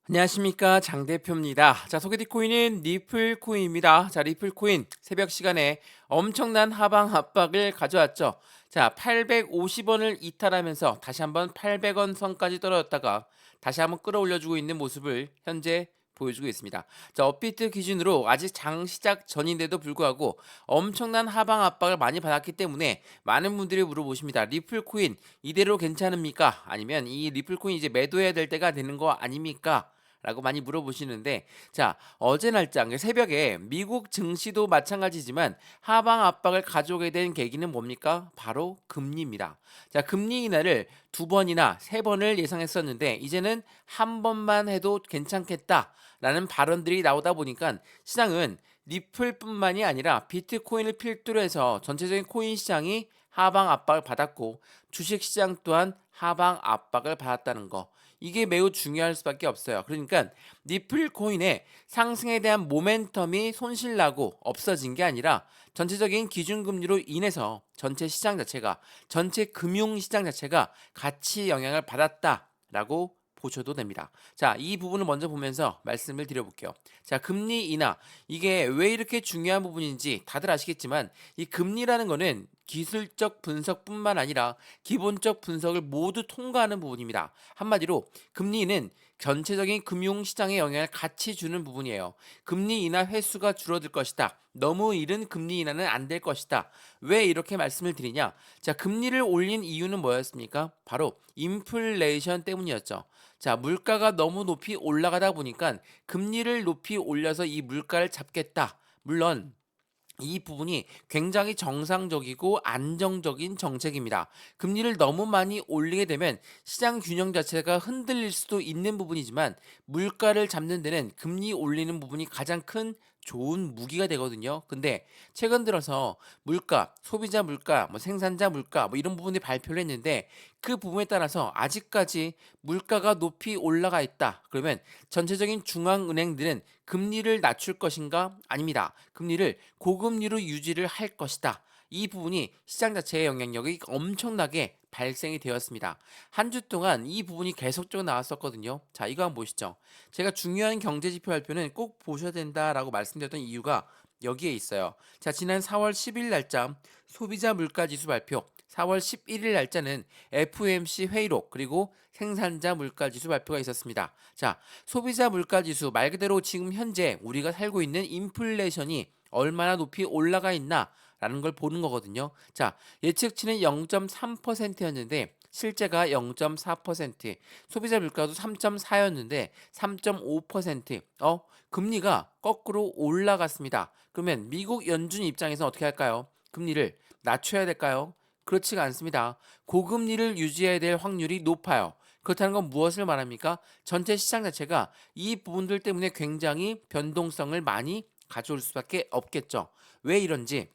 안녕하십니까, 장 대표입니다. 자, 소개팅 코인은 리플 코인입니다. 자, 리플 코인 새벽 시간에 엄청난 하방 압박을 가져왔죠. 자, 850원을 이탈하면서 다시 한번 800원 선까지 떨어졌다가 다시 한번 끌어올려주고 있는 모습을 현재 보여주고 있습니다. 자, 업비트 기준으로 아직 장 시작 전인데도 불구하고 엄청난 하방 압박을 많이 받았기 때문에 많은 분들이 물어보십니다. 리플 코인 이대로 괜찮습니까? 아니면 이 리플 코인 이제 매도해야 될 때가 되는 거 아닙니까? 라고 많이 물어보시는데, 자, 어제 날짜 새벽에 미국 증시도 마찬가지지만 하방 압박을 가져오게 된 계기는 뭡니까? 바로 금리입니다. 자, 금리 인하를 두 번이나 세 번을 예상했었는데 이제는 한 번만 해도 괜찮겠다라는 발언들이 나오다 보니까 시장은 리플뿐만이 아니라 비트코인을 필두로 해서 전체적인 코인 시장이 하방 압박을 받았고 주식 시장 또한 하방 압박을 받았다는 거. 이게 매우 중요할 수밖에 없어요. 그러니까 리플 코인의 상승에 대한 모멘텀이 손실나고 없어진 게 아니라 전체적인 기준금리로 인해서 전체 시장 자체가 전체 금융 시장 자체가 같이 영향을 받았다라고 보셔도 됩니다. 자, 이 부분을 먼저 보면서 말씀을 드려볼게요. 자, 금리 인하 이게 왜 이렇게 중요한 부분인지 다들 아시겠지만 이 금리라는 거는 기술적 분석뿐만 아니라 기본적 분석을 모두 통과하는 부분입니다. 한마디로 금리는 전체적인 금융시장에 영향을 같이 주는 부분이에요. 금리 인하 횟수가 줄어들 것이다. 너무 이른 금리 인하는 안 될 것이다. 왜 이렇게 말씀을 드리냐? 자, 금리를 올린 이유는 뭐였습니까? 바로 인플레이션 때문이었죠. 자, 물가가 너무 높이 올라가다 보니까 금리를 높이 올려서 이 물가를 잡겠다. 물론 이 부분이 굉장히 정상적이고 안정적인 정책입니다. 금리를 너무 많이 올리게 되면 시장 균형 자체가 흔들릴 수도 있는 부분이지만 물가를 잡는 데는 금리 올리는 부분이 가장 큰 좋은 무기가 되거든요. 근데 최근 들어서 물가, 소비자 물가, 생산자 물가 이런 부분이 발표를 했는데 그 부분에 따라서 아직까지 물가가 높이 올라가 있다. 그러면 전체적인 중앙은행들은 금리를 낮출 것인가? 아닙니다. 금리를 고금리로 유지를 할 것이다. 이 부분이 시장 자체의 영향력이 엄청나게 발생이 되었습니다. 한 주 동안 이 부분이 계속적으로 나왔었거든요. 자, 이거 한번 보시죠. 제가 중요한 경제 지표 발표는 꼭 보셔야 된다라고 말씀드렸던 이유가 여기에 있어요. 자, 지난 4월 10일 날짜 소비자 물가 지수 발표, 4월 11일 날짜는 FOMC 회의록 그리고 생산자 물가 지수 발표가 있었습니다. 자, 소비자 물가 지수 말 그대로 지금 현재 우리가 살고 있는 인플레이션이 얼마나 높이 올라가 있나라는 걸 보는 거거든요. 자, 예측치는 0.3%였는데 실제가 0.4%, 소비자 물가도 3.4였는데 3.5%. 금리가 거꾸로 올라갔습니다. 그러면 미국 연준 입장에서 어떻게 할까요? 금리를 낮춰야 될까요? 그렇지가 않습니다. 고금리를 유지해야 될 확률이 높아요. 그렇다는 건 무엇을 말합니까? 전체 시장 자체가 이 부분들 때문에 굉장히 변동성을 많이 가져올 수밖에 없겠죠. 왜 이런지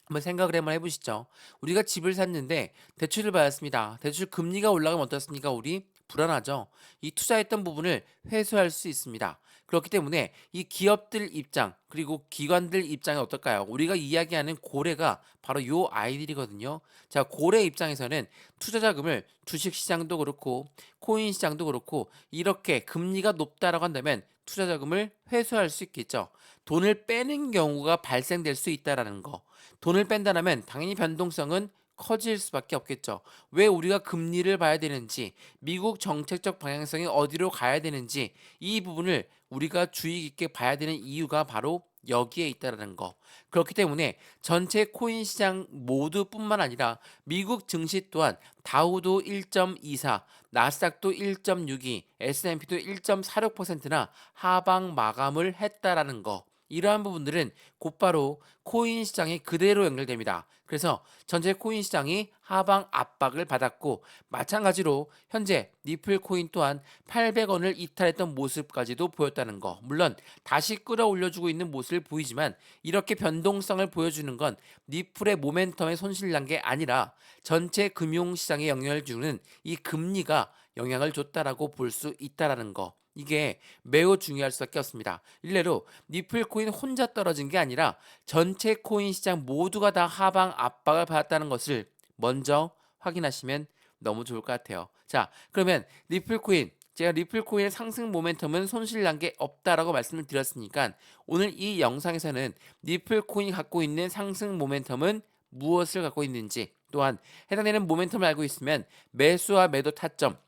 한번 생각을 한번 해보시죠. 우리가 집을 샀는데 대출을 받았습니다. 대출 금리가 올라가면 어떻습니까? 우리 불안하죠. 이 투자했던 부분을 회수할 수 있습니다. 그렇기 때문에 이 기업들 입장 그리고 기관들 입장이 어떨까요? 우리가 이야기하는 고래가 바로 요 아이들이거든요. 자, 고래 입장에서는 투자 자금을 주식 시장도 그렇고 코인 시장도 그렇고 이렇게 금리가 높다라고 한다면 투자 자금을 회수할 수 있겠죠. 돈을 빼는 경우가 발생될 수 있다라는 거. 돈을 뺀다면 당연히 변동성은 커질 수밖에 없겠죠. 왜 우리가 금리를 봐야 되는지, 미국 정책적 방향성이 어디로 가야 되는지 이 부분을 우리가 주의 깊게 봐야 되는 이유가 바로 여기에 있다라는 거. 그렇기 때문에 전체 코인 시장 모두뿐만 아니라 미국 증시 또한 다우도 1.24, 나스닥도 1.62, S&P도 1.46%나 하방 마감을 했다라는 거. 이러한 부분들은 곧바로 코인 시장에 그대로 연결됩니다. 그래서 전체 코인 시장이 하방 압박을 받았고 마찬가지로 현재 리플 코인 또한 800원을 이탈했던 모습까지도 보였다는 거. 물론 다시 끌어올려주고 있는 모습을 보이지만 이렇게 변동성을 보여주는 건 리플의 모멘텀에 손실난 게 아니라 전체 금융시장에 영향을 주는 이 금리가 영향을 줬다라고 볼 수 있다라는 거. 이게 매우 중요할 수밖에 없습니다. 일례로 리플 코인 혼자 떨어진 게 아니라 전체 코인 시장 모두가 다 하방 압박을 받았다는 것을 먼저 확인하시면 너무 좋을 것 같아요. 자, 그러면 리플 코인 제가 리플 코인의 상승 모멘텀은 손실난 게 없다라고 말씀을 드렸으니까 오늘 이 영상에서는 리플 코인이 갖고 있는 상승 모멘텀은 무엇을 갖고 있는지, 또한 해당되는 모멘텀을 알고 있으면 매수와 매도 타점,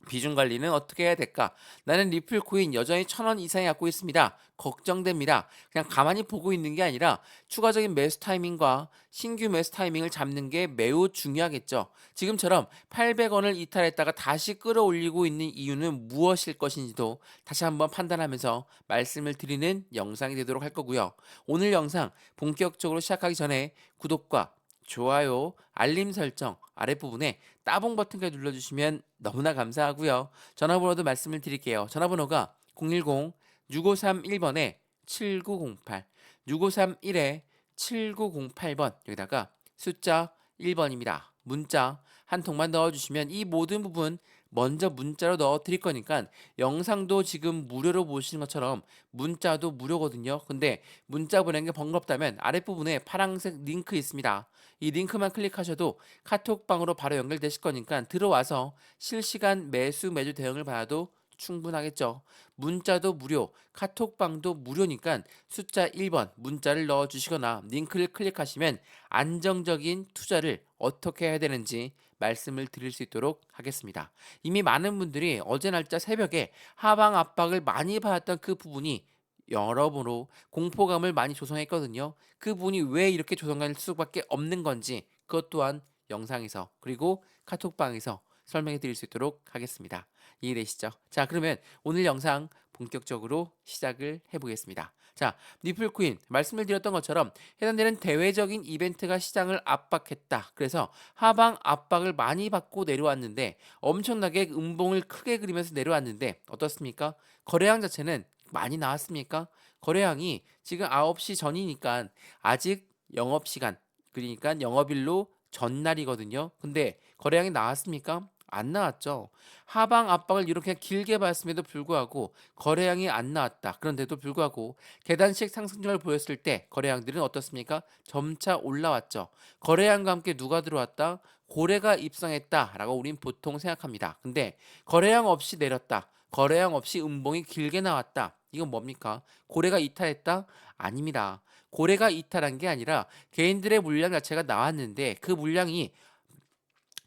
비중 관리는 어떻게 해야 될까? 나는 리플 코인 여전히 1,000원 이상에 갖고 있습니다. 걱정됩니다. 그냥 가만히 보고 있는 게 아니라 추가적인 매수 타이밍과 신규 매수 타이밍을 잡는 게 매우 중요하겠죠. 지금처럼 800원을 이탈했다가 다시 끌어올리고 있는 이유는 무엇일 것인지도 다시 한번 판단하면서 말씀을 드리는 영상이 되도록 할 거고요. 오늘 영상 본격적으로 시작하기 전에 구독과 좋아요, 알림 설정 아랫부분에 따봉 버튼까지 눌러주시면 너무나 감사하고요. 전화번호도 말씀을 드릴게요. 전화번호가 010-6531번에 7908, 6531에 7908번, 여기다가 숫자 1번입니다. 문자 한 통만 넣어주시면 이 모든 부분 먼저 문자로 넣어 드릴 거니까 영상도 지금 무료로 보시는 것처럼 문자도 무료거든요. 근데 문자 보내는 게 번겁다면 아랫부분에 파란색 링크 있습니다. 이 링크만 클릭하셔도 카톡방으로 바로 연결되실 거니까 들어와서 실시간 매수 매도 대응을 받아도 충분하겠죠. 문자도 무료, 카톡방도 무료니까 숫자 1번 문자를 넣어 주시거나 링크를 클릭하시면 안정적인 투자를 어떻게 해야 되는지 말씀을 드릴 수 있도록 하겠습니다. 이미 많은 분들이 어제 날짜 새벽에 하방 압박을 많이 받았던 그 부분이 여러모로 공포감을 많이 조성했거든요. 그 부분이 왜 이렇게 조성할 수밖에 없는 건지 그것 또한 영상에서 그리고 카톡방에서 설명해 드릴 수 있도록 하겠습니다. 이해되시죠? 자, 그러면 오늘 영상 본격적으로 시작을 해보겠습니다. 자, 리플코인 말씀을 드렸던 것처럼 해당되는 대외적인 이벤트가 시장을 압박했다. 그래서 하방 압박을 많이 받고 내려왔는데 엄청나게 음봉을 크게 그리면서 내려왔는데 어떻습니까? 거래량 자체는 많이 나왔습니까? 거래량이 지금 9시 전이니까 아직 영업시간, 그러니까 영업일로 전날이거든요. 근데 거래량이 나왔습니까? 안 나왔죠. 하방 압박을 이렇게 길게 봤음에도 불구하고 거래량이 안 나왔다. 그런데도 불구하고 계단식 상승률을 보였을 때 거래량들은 어떻습니까? 점차 올라왔죠. 거래량과 함께 누가 들어왔다? 고래가 입성했다라고 우린 보통 생각합니다. 근데 거래량 없이 내렸다. 거래량 없이 음봉이 길게 나왔다. 이건 뭡니까? 고래가 이탈했다? 아닙니다. 고래가 이탈한 게 아니라 개인들의 물량 자체가 나왔는데 그 물량이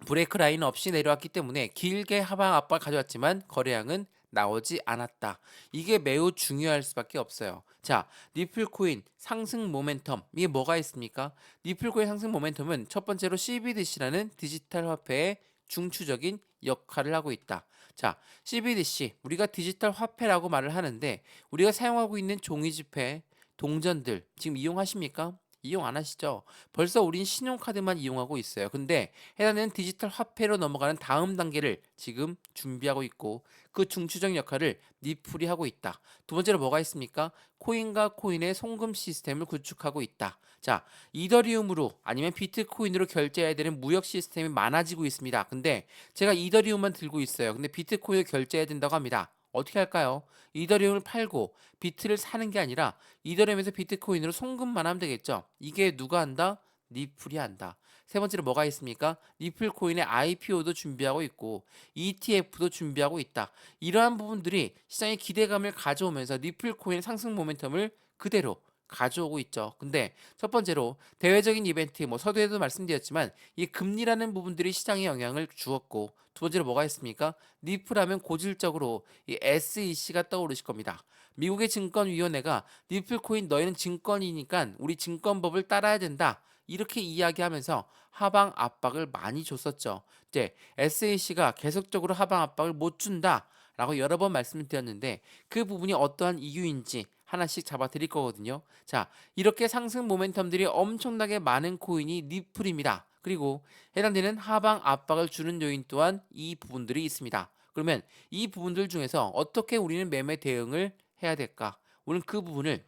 브레이크 라인 없이 내려왔기 때문에 길게 하방 압박을 가져왔지만 거래량은 나오지 않았다. 이게 매우 중요할 수밖에 없어요. 자, 리플코인 상승 모멘텀 이게 뭐가 있습니까? 리플코인 상승 모멘텀은 첫 번째로 CBDC라는 디지털 화폐의 중추적인 역할을 하고 있다. 자, CBDC 우리가 디지털 화폐라고 말을 하는데 우리가 사용하고 있는 종이 지폐, 동전들 지금 이용하십니까? 이용 안 하시죠? 벌써 우린 신용카드만 이용하고 있어요. 근데 해당되는 디지털 화폐로 넘어가는 다음 단계를 지금 준비하고 있고 그 중추적 역할을 니플이 하고 있다. 두 번째로 뭐가 있습니까? 코인과 코인의 송금 시스템을 구축하고 있다. 자, 이더리움으로 아니면 비트코인으로 결제해야 되는 무역 시스템이 많아지고 있습니다. 근데 제가 이더리움만 들고 있어요. 근데 비트코인을 결제해야 된다고 합니다. 어떻게 할까요? 이더리움을 팔고 비트를 사는 게 아니라 이더리움에서 비트코인으로 송금만 하면 되겠죠. 이게 누가 한다? 리플이 한다. 세 번째로 뭐가 있습니까? 리플 코인의 IPO도 준비하고 있고 ETF도 준비하고 있다. 이러한 부분들이 시장에 기대감을 가져오면서 리플 코인 상승 모멘텀을 그대로 가져오고 있죠. 근데 첫 번째로 대외적인 이벤트, 뭐 서두에도 말씀드렸지만 이 금리라는 부분들이 시장에 영향을 주었고 두 번째로 뭐가 있습니까? 리플하면 고질적으로 이 SEC가 떠오르실 겁니다. 미국의 증권위원회가 리플 코인 너희는 증권이니까 우리 증권법을 따라야 된다. 이렇게 이야기하면서 하방 압박을 많이 줬었죠. 이제 SEC가 계속적으로 하방 압박을 못 준다라고 여러 번 말씀을 드렸는데 그 부분이 어떠한 이유인지 하나씩 잡아 드릴 거거든요. 자, 이렇게 상승 모멘텀들이 엄청나게 많은 코인이 리플입니다. 그리고 해당되는 하방 압박을 주는 요인 또한 이 부분들이 있습니다. 그러면 이 부분들 중에서 어떻게 우리는 매매 대응을 해야 될까? 오늘 그 부분을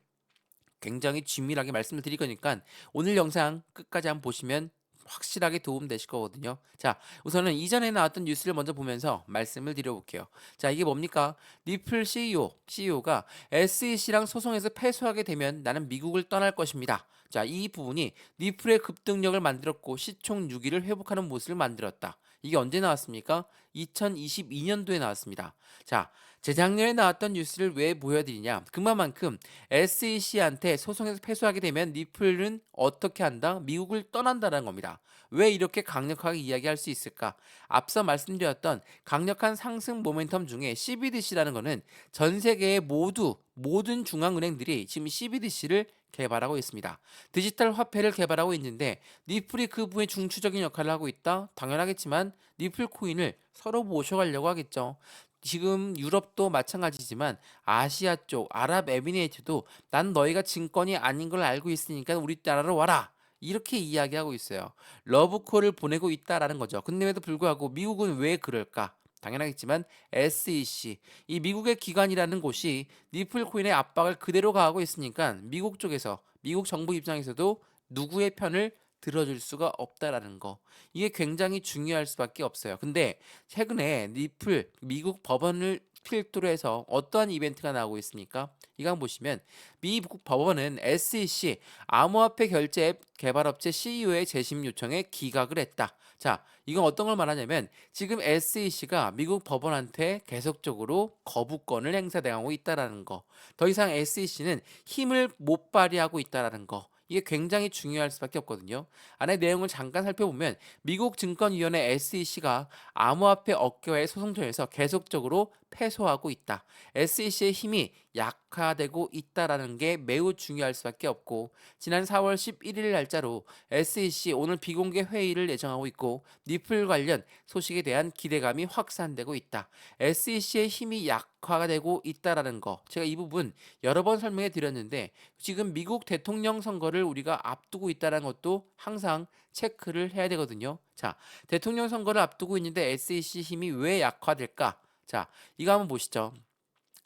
굉장히 긴밀하게 말씀을 드릴 거니까 오늘 영상 끝까지 한번 보시면 확실하게 도움 되실 거거든요. 자, 우선은 이전에 나왔던 뉴스를 먼저 보면서 말씀을 드려볼게요. 자, 이게 뭡니까? 리플 CEO가 SEC랑 소송에서 패소하게 되면 나는 미국을 떠날 것입니다. 자, 이 부분이 리플의 급등력을 만들었고 시총 6위를 회복하는 모습을 만들었다. 이게 언제 나왔습니까? 2022년도에 나왔습니다. 자, 재작년에 나왔던 뉴스를 왜 보여드리냐? 그만큼 SEC한테 소송에서 패소하게 되면 리플은 어떻게 한다? 미국을 떠난다는 겁니다. 왜 이렇게 강력하게 이야기할 수 있을까? 앞서 말씀드렸던 강력한 상승 모멘텀 중에 CBDC라는 거는 전 세계의 모든 중앙은행들이 지금 CBDC를 개발하고 있습니다. 디지털 화폐를 개발하고 있는데 리플이 그 부분에 중추적인 역할을 하고 있다? 당연하겠지만 리플 코인을 서로 모셔가려고 하겠죠. 지금 유럽도 마찬가지지만 아시아 쪽 아랍에미레이트도 난 너희가 증권이 아닌 걸 알고 있으니까 우리나라로 와라. 이렇게 이야기하고 있어요. 러브콜을 보내고 있다라는 거죠. 근데에도 불구하고 미국은 왜 그럴까? 당연하겠지만 SEC, 이 미국의 기관이라는 곳이 리플 코인의 압박을 그대로 가하고 있으니까 미국 쪽에서 미국 정부 입장에서도 누구의 편을 들어줄 수가 없다라는 거. 이게 굉장히 중요할 수밖에 없어요. 근데 최근에 리플 미국 법원을 필두로 해서 어떠한 이벤트가 나오고 있습니까? 이거 한번 보시면 미국 법원은 SEC 암호화폐 결제 앱 개발업체 CEO의 재심 요청에 기각을 했다. 자, 이건 어떤 걸 말하냐면 지금 SEC가 미국 법원한테 계속적으로 거부권을 행사당하고 있다라는 거. 더 이상 SEC는 힘을 못 발휘하고 있다라는 거. 이게 굉장히 중요할 수밖에 없거든요. 안에 내용을 잠깐 살펴보면 미국 증권위원회 SEC가 암호화폐 업계와의 소송전에서 계속적으로 패소하고 있다. SEC의 힘이 약화되고 있다라는 게 매우 중요할 수밖에 없고 지난 4월 11일 날짜로 SEC 오늘 비공개 회의를 예정하고 있고 리플 관련 소식에 대한 기대감이 확산되고 있다. SEC의 힘이 약화가 되고 있다라는 거 제가 이 부분 여러 번 설명해 드렸는데 지금 미국 대통령 선거를 우리가 앞두고 있다는 것도 항상 체크를 해야 되거든요. 자, 대통령 선거를 앞두고 있는데 SEC 힘이 왜 약화될까? 자, 이거 한번 보시죠.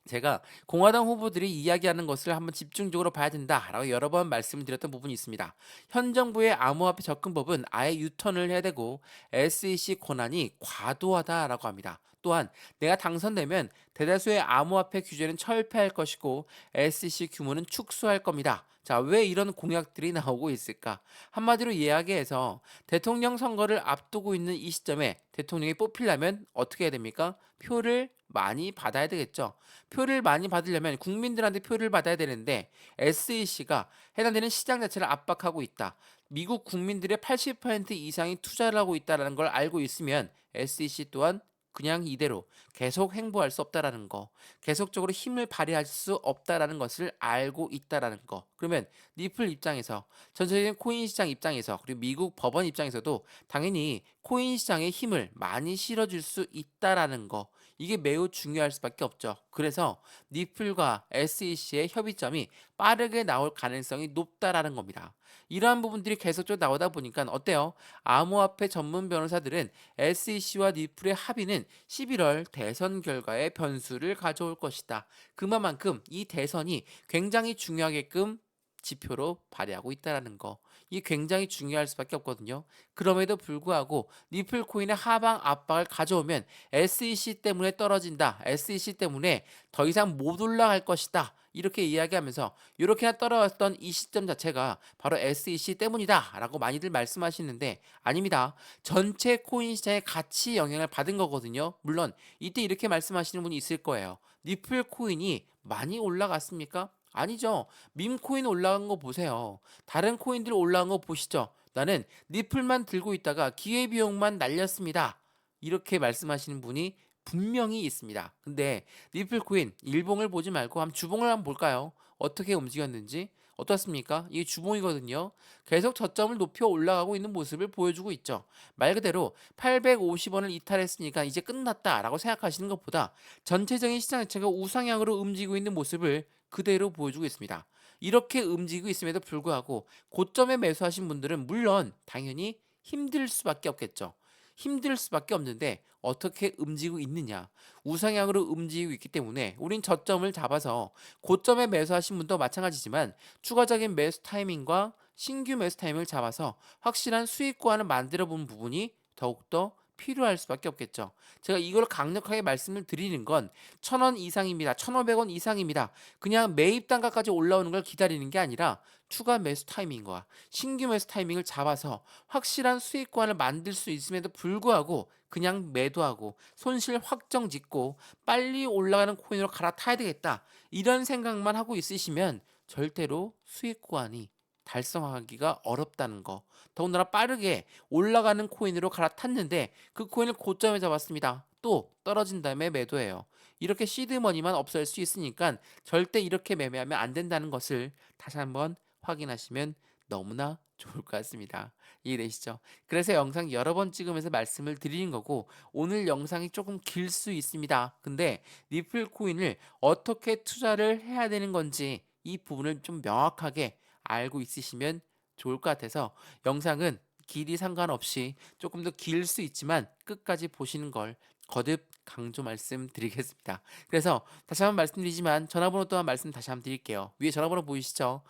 제가 공화당 후보들이 이야기하는 것을 한번 집중적으로 봐야 된다라고 여러 번 말씀을 드렸던 부분이 있습니다. 현 정부의 암호화폐 접근법은 아예 유턴을 해야 되고 SEC 권한이 과도하다라고 합니다. 또한 내가 당선되면 대다수의 암호화폐 규제는 철폐할 것이고 SEC 규모는 축소할 겁니다. 자, 왜 이런 공약들이 나오고 있을까? 한마디로 이야기해서 대통령 선거를 앞두고 있는 이 시점에 대통령이 뽑히려면 어떻게 해야 됩니까? 표를 많이 받아야 되겠죠. 표를 많이 받으려면 국민들한테 표를 받아야 되는데 SEC가 해당되는 시장 자체를 압박하고 있다. 미국 국민들의 80% 이상이 투자를 하고 있다는 걸 알고 있으면 SEC 또한 그냥 이대로 계속 행보할 수 없다라는 거, 계속적으로 힘을 발휘할 수 없다라는 것을 알고 있다라는 거. 그러면 리플 입장에서 전체적인 코인 시장 입장에서 그리고 미국 법원 입장에서도 당연히 코인 시장에 힘을 많이 실어줄 수 있다라는 거. 이게 매우 중요할 수밖에 없죠. 그래서 리플과 SEC의 협의점이 빠르게 나올 가능성이 높다라는 겁니다. 이러한 부분들이 계속적으로 나오다 보니까 어때요? 암호화폐 전문 변호사들은 SEC와 리플의 합의는 11월 대선 결과의 변수를 가져올 것이다. 그만큼 이 대선이 굉장히 중요하게끔 지표로 발휘하고 있다는 거. 이게 굉장히 중요할 수밖에 없거든요. 그럼에도 불구하고 리플 코인의 하방 압박을 가져오면 SEC 때문에 떨어진다. SEC 때문에 더 이상 못 올라갈 것이다. 이렇게 이야기하면서 이렇게나 떨어졌던 이 시점 자체가 바로 SEC 때문이다 라고 많이들 말씀하시는데 아닙니다. 전체 코인 시장의 가치 영향을 받은 거거든요. 물론 이때 이렇게 말씀하시는 분이 있을 거예요. 리플 코인이 많이 올라갔습니까? 아니죠. 밈 코인 올라간 거 보세요. 다른 코인들 올라간 거 보시죠. 나는 리플만 들고 있다가 기회비용만 날렸습니다. 이렇게 말씀하시는 분이 분명히 있습니다. 근데 리플 코인 일봉을 보지 말고 한번 주봉을 한번 볼까요? 어떻게 움직였는지 어떻습니까? 이게 주봉이거든요. 계속 저점을 높여 올라가고 있는 모습을 보여주고 있죠. 말 그대로 850원을 이탈했으니까 이제 끝났다라고 생각하시는 것보다 전체적인 시장 자체가 우상향으로 움직이고 있는 모습을 그대로 보여주고 있습니다. 이렇게 움직이고 있음에도 불구하고 고점에 매수하신 분들은 물론 당연히 힘들 수밖에 없겠죠. 힘들 수밖에 없는데 어떻게 움직이고 있느냐. 우상향으로 움직이고 있기 때문에 우린 저점을 잡아서 고점에 매수하신 분도 마찬가지지만 추가적인 매수 타이밍과 신규 매수 타이밍을 잡아서 확실한 수익 구간을 만들어 본 부분이 더욱더 필요할 수밖에 없겠죠. 제가 이걸 강력하게 말씀을 드리는 건 1,000원 이상입니다. 1,500원 이상입니다. 그냥 매입 단가까지 올라오는 걸 기다리는 게 아니라 추가 매수 타이밍과 신규 매수 타이밍을 잡아서 확실한 수익권을 만들 수 있음에도 불구하고 그냥 매도하고 손실 확정 짓고 빨리 올라가는 코인으로 갈아타야 되겠다. 이런 생각만 하고 있으시면 절대로 수익권이 달성하기가 어렵다는 거. 더군다나 빠르게 올라가는 코인으로 갈아탔는데 그 코인을 고점에 잡았습니다. 또 떨어진 다음에 매도해요. 이렇게 시드머니만 없앨 수 있으니까 절대 이렇게 매매하면 안 된다는 것을 다시 한번 확인하시면 너무나 좋을 것 같습니다. 이해되시죠? 그래서 영상 여러 번 찍으면서 말씀을 드리는 거고 오늘 영상이 조금 길 수 있습니다. 근데 리플 코인을 어떻게 투자를 해야 되는 건지 이 부분을 좀 명확하게 알고 있으시면 좋을 것 같아서 영상은 길이 상관없이 조금 더 길 수 있지만 끝까지 보시는 걸 거듭 강조 말씀드리겠습니다. 그래서 다시 한번 말씀드리지만 전화번호 또한 말씀 다시 한번 드릴게요. 위에 전화번호 보이시죠?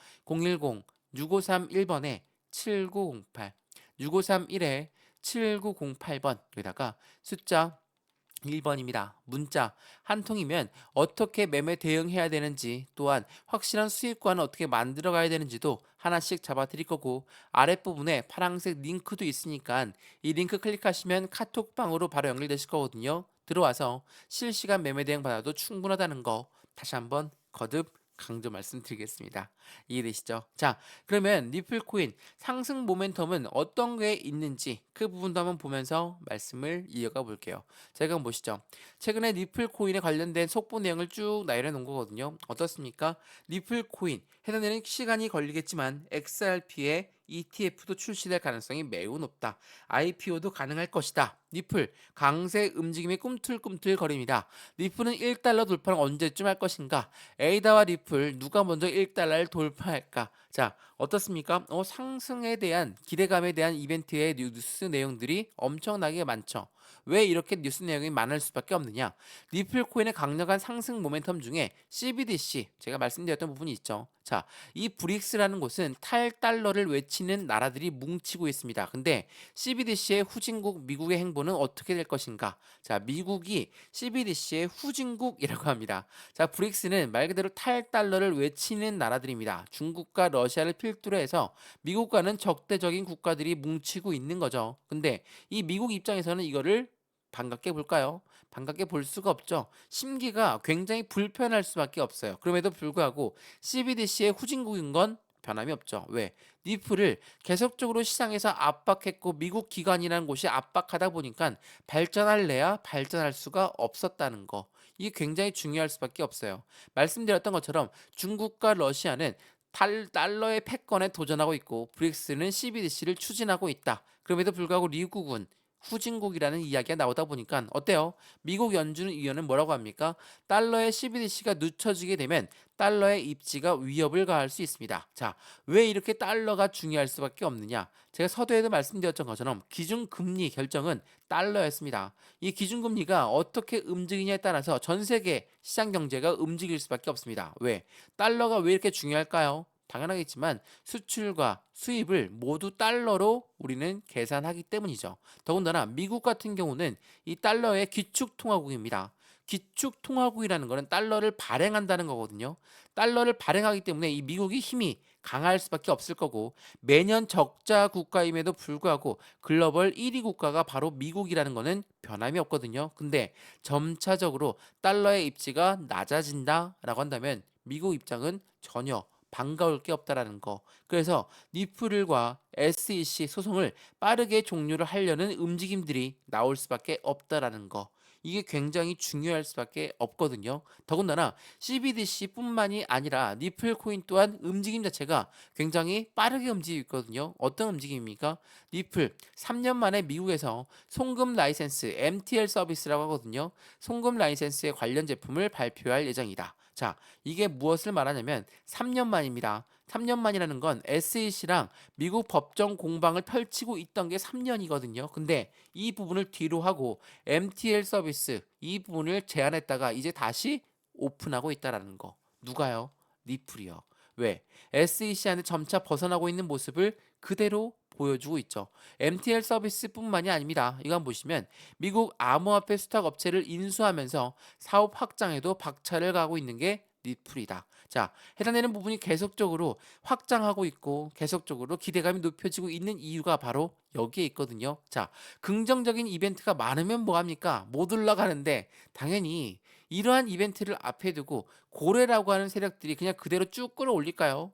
010-6531번에 7908 6531에 7908번 여기다가 숫자 1번입니다. 문자 한 통이면 어떻게 매매 대응해야 되는지 또한 확실한 수익관을 어떻게 만들어 가야 되는지도 하나씩 잡아 드릴 거고 아랫부분에 파란색 링크도 있으니까 이 링크 클릭하시면 카톡방으로 바로 연결되실 거거든요. 들어와서 실시간 매매 대응 받아도 충분하다는 거 다시 한번 거듭 강조 말씀드리겠습니다. 이해되시죠? 자, 그러면 리플 코인 상승 모멘텀은 어떤 게 있는지 그 부분도 한번 보면서 말씀을 이어가 볼게요. 자, 이거 보시죠. 최근에 리플 코인에 관련된 속보 내용을 쭉 나열해 놓은 거거든요. 어떻습니까? 리플 코인 해당되는 시간이 걸리겠지만 XRP의 ETF도 출시될 가능성이 매우 높다. IPO도 가능할 것이다. 리플 강세 움직임이 꿈틀꿈틀거립니다. 리플은 1달러 돌파를 언제쯤 할 것인가? 에이다와 리플 누가 먼저 1달러를 돌파할까? 자, 어떻습니까? 상승에 대한 기대감에 대한 이벤트의 뉴스 내용들이 엄청나게 많죠. 왜 이렇게 뉴스 내용이 많을 수밖에 없느냐? 리플 코인의 강력한 상승 모멘텀 중에 CBDC 제가 말씀드렸던 부분이 있죠. 자, 이 브릭스라는 곳은 탈달러를 외치는 나라들이 뭉치고 있습니다. 근데 CBDC의 후진국 미국의 행보는 어떻게 될 것인가? 자, 미국이 CBDC의 후진국이라고 합니다. 자, 브릭스는 말 그대로 탈달러를 외치는 나라들입니다. 중국과 러시아를 필두로 해서 미국과는 적대적인 국가들이 뭉치고 있는 거죠. 근데 이 미국 입장에서는 이거를 반갑게 볼까요? 반갑게 볼 수가 없죠. 심기가 굉장히 불편할 수밖에 없어요. 그럼에도 불구하고 CBDC의 후진국인 건 변함이 없죠. 왜? 리플을 계속적으로 시장에서 압박했고 미국 기관이라는 곳이 압박하다 보니까 발전할래야 발전할 수가 없었다는 거. 이게 굉장히 중요할 수밖에 없어요. 말씀드렸던 것처럼 중국과 러시아는 달러의 패권에 도전하고 있고 브릭스는 CBDC를 추진하고 있다. 그럼에도 불구하고 미국은 후진국이라는 이야기가 나오다 보니까 어때요? 미국 연준 의원은 뭐라고 합니까? 달러의 CBDC가 늦춰지게 되면 달러의 입지가 위협을 가할 수 있습니다. 자, 왜 이렇게 달러가 중요할 수밖에 없느냐? 제가 서두에도 말씀드렸던 것처럼 기준금리 결정은 달러였습니다. 이 기준금리가 어떻게 움직이냐에 따라서 전 세계 시장 경제가 움직일 수밖에 없습니다. 왜? 달러가 왜 이렇게 중요할까요? 당연하겠지만 수출과 수입을 모두 달러로 우리는 계산하기 때문이죠. 더군다나 미국 같은 경우는 이 달러의 기축통화국입니다. 기축통화국이라는 것은 달러를 발행한다는 거거든요. 달러를 발행하기 때문에 이 미국이 힘이 강할 수밖에 없을 거고 매년 적자 국가임에도 불구하고 글로벌 1위 국가가 바로 미국이라는 것은 변함이 없거든요. 근데 점차적으로 달러의 입지가 낮아진다라고 한다면 미국 입장은 전혀 반가울 게 없다라는 거. 그래서 리플과 SEC 소송을 빠르게 종료를 하려는 움직임들이 나올 수밖에 없다라는 거. 이게 굉장히 중요할 수밖에 없거든요. 더군다나 CBDC뿐만이 아니라 리플 코인 또한 움직임 자체가 굉장히 빠르게 움직이고 있거든요. 어떤 움직임입니까? 리플 3년 만에 미국에서 송금 라이센스 MTL 서비스라고 하거든요. 송금 라이센스에 관련 제품을 발표할 예정이다. 자, 이게 무엇을 말하냐면 3년 만입니다. 3년 만이라는 건 SEC랑 미국 법정 공방을 펼치고 있던 게 3년이거든요. 근데 이 부분을 뒤로 하고 MTL 서비스 이 부분을 제한했다가 이제 다시 오픈하고 있다라는 거. 누가요? 리플이요. 왜? SEC한테 점차 벗어나고 있는 모습을 그대로 보여주고 있죠. MTL 서비스뿐만이 아닙니다. 이거 한번 보시면 미국 암호화폐 수탁 업체를 인수하면서 사업 확장에도 박차를 가고 있는 게 리플이다. 자, 해당되는 부분이 계속적으로 확장하고 있고 계속적으로 기대감이 높여지고 있는 이유가 바로 여기에 있거든요. 자, 긍정적인 이벤트가 많으면 뭐합니까? 못 올라가는데 당연히 이러한 이벤트를 앞에 두고 고래라고 하는 세력들이 그냥 그대로 쭉 끌어올릴까요?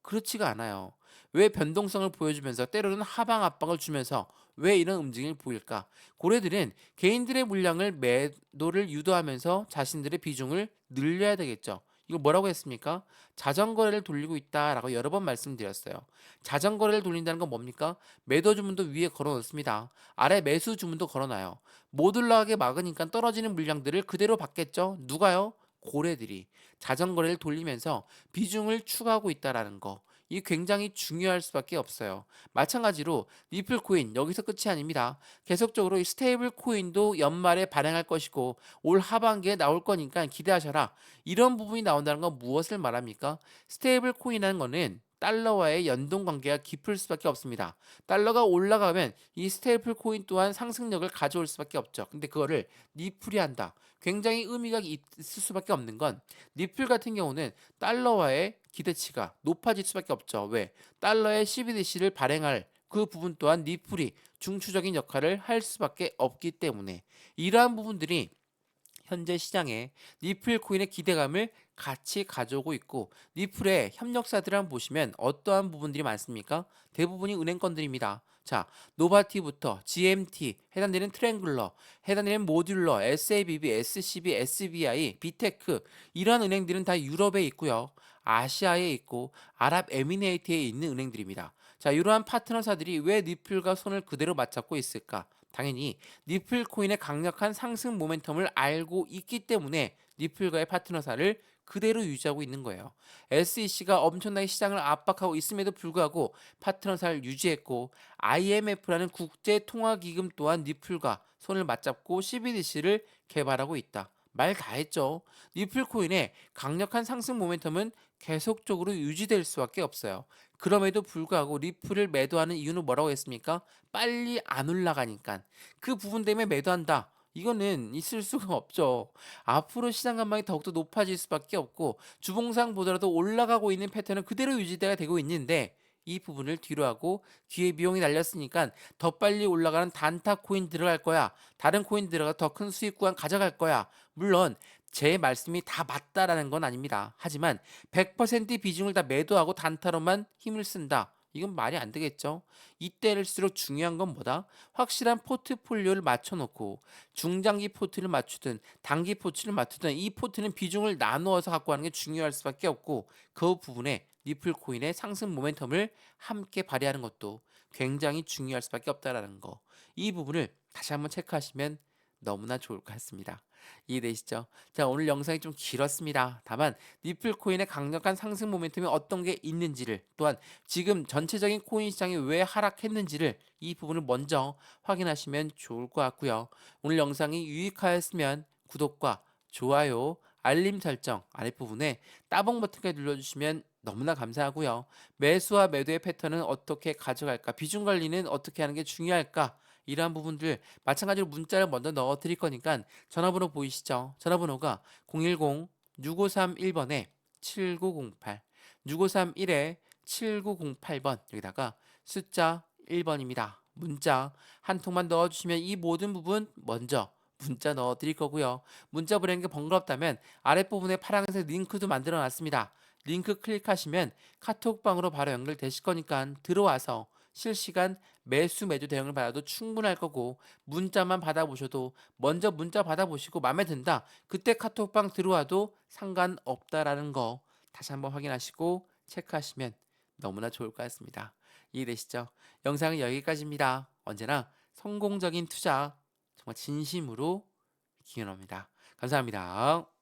그렇지가 않아요. 왜 변동성을 보여주면서 때로는 하방 압박을 주면서 왜 이런 움직임을 보일까? 고래들은 개인들의 물량을 매도를 유도하면서 자신들의 비중을 늘려야 되겠죠. 이거 뭐라고 했습니까? 자전거래를 돌리고 있다라고 여러 번 말씀드렸어요. 자전거래를 돌린다는 건 뭡니까? 매도 주문도 위에 걸어 놓습니다. 아래 매수 주문도 걸어놔요. 못 올라가게 막으니까 떨어지는 물량들을 그대로 받겠죠. 누가요? 고래들이 자전거래를 돌리면서 비중을 추가하고 있다라는 거. 이 굉장히 중요할 수밖에 없어요. 마찬가지로 리플 코인 여기서 끝이 아닙니다. 계속적으로 이 스테이블 코인도 연말에 발행할 것이고 올 하반기에 나올 거니까 기대하셔라. 이런 부분이 나온다는 건 무엇을 말합니까? 스테이블 코인이라는 거는 달러와의 연동 관계가 깊을 수밖에 없습니다. 달러가 올라가면 이 스테이블 코인 또한 상승력을 가져올 수밖에 없죠. 근데 그거를 리플이 한다. 굉장히 의미가 있을 수밖에 없는 건 리플 같은 경우는 달러와의 기대치가 높아질 수밖에 없죠. 왜? 달러의 CBDC를 발행할 그 부분 또한 리플이 중추적인 역할을 할 수밖에 없기 때문에 이러한 부분들이 현재 시장에 리플 코인의 기대감을 같이 가져오고 있고 리플의 협력사들 한번 보시면 어떠한 부분들이 많습니까? 대부분이 은행권들입니다. 자, 노바티부터 GMT, 해당되는 트랭글러, 해당되는 모듈러, SABB, SCB, SBI, 비테크 이러한 은행들은 다 유럽에 있고요. 아시아에 있고 아랍에미레이트에 있는 은행들입니다. 자, 이러한 파트너사들이 왜 리플과 손을 그대로 맞잡고 있을까? 당연히 리플 코인의 강력한 상승 모멘텀을 알고 있기 때문에 리플과의 파트너사를 그대로 유지하고 있는 거예요. SEC가 엄청나게 시장을 압박하고 있음에도 불구하고 파트너사를 유지했고 IMF라는 국제통화기금 또한 리플과 손을 맞잡고 CBDC를 개발하고 있다. 말 다 했죠. 리플 코인의 강력한 상승 모멘텀은 계속적으로 유지될 수밖에 없어요. 그럼에도 불구하고 리플을 매도하는 이유는 뭐라고 했습니까? 빨리 안 올라가니까. 그 부분 때문에 매도한다. 이거는 있을 수가 없죠. 앞으로 시장 전망이 더욱더 높아질 수밖에 없고 주봉상 보더라도 올라가고 있는 패턴은 그대로 유지가 되고 있는데 이 부분을 뒤로 하고 기회 비용이 날렸으니까 더 빨리 올라가는 단타 코인 들어갈 거야. 다른 코인 들어가 더 큰 수익 구간 가져갈 거야. 물론 제 말씀이 다 맞다라는 건 아닙니다. 하지만 100% 비중을 다 매도하고 단타로만 힘을 쓴다. 이건 말이 안 되겠죠. 이때일수록 중요한 건 뭐다? 확실한 포트폴리오를 맞춰놓고 중장기 포트를 맞추든 단기 포트를 맞추든 이 포트는 비중을 나누어서 갖고 가는 게 중요할 수밖에 없고 그 부분에 리플 코인의 상승 모멘텀을 함께 발휘하는 것도 굉장히 중요할 수밖에 없다라는 거. 이 부분을 다시 한번 체크하시면 너무나 좋을 것 같습니다. 이해되시죠? 자, 오늘 영상이 좀 길었습니다. 다만 리플 코인의 강력한 상승 모멘텀이 어떤 게 있는지를 또한 지금 전체적인 코인 시장이 왜 하락했는지를 이 부분을 먼저 확인하시면 좋을 것 같고요. 오늘 영상이 유익하였으면 구독과 좋아요, 알림 설정 아랫부분에 따봉 버튼까지 눌러주시면 너무나 감사하고요. 매수와 매도의 패턴은 어떻게 가져갈까? 비중 관리는 어떻게 하는 게 중요할까? 이러한 부분들 마찬가지로 문자를 먼저 넣어 드릴 거니까 전화번호 보이시죠? 전화번호가 010-6531번에 7908 6531에 7908번 여기다가 숫자 1번입니다. 문자 한 통만 넣어주시면 이 모든 부분 먼저 문자 넣어 드릴 거고요. 문자 보내는 게 번거롭다면 아랫부분에 파란색 링크도 만들어 놨습니다. 링크 클릭하시면 카톡방으로 바로 연결되실 거니까 들어와서 실시간 매수 매도 대응을 받아도 충분할 거고 문자만 받아보셔도 먼저 문자 받아보시고 마음에 든다. 그때 카톡방 들어와도 상관없다라는 거 다시 한번 확인하시고 체크하시면 너무나 좋을 것 같습니다. 이해되시죠? 영상은 여기까지입니다. 언제나 성공적인 투자 정말 진심으로 기원합니다. 감사합니다.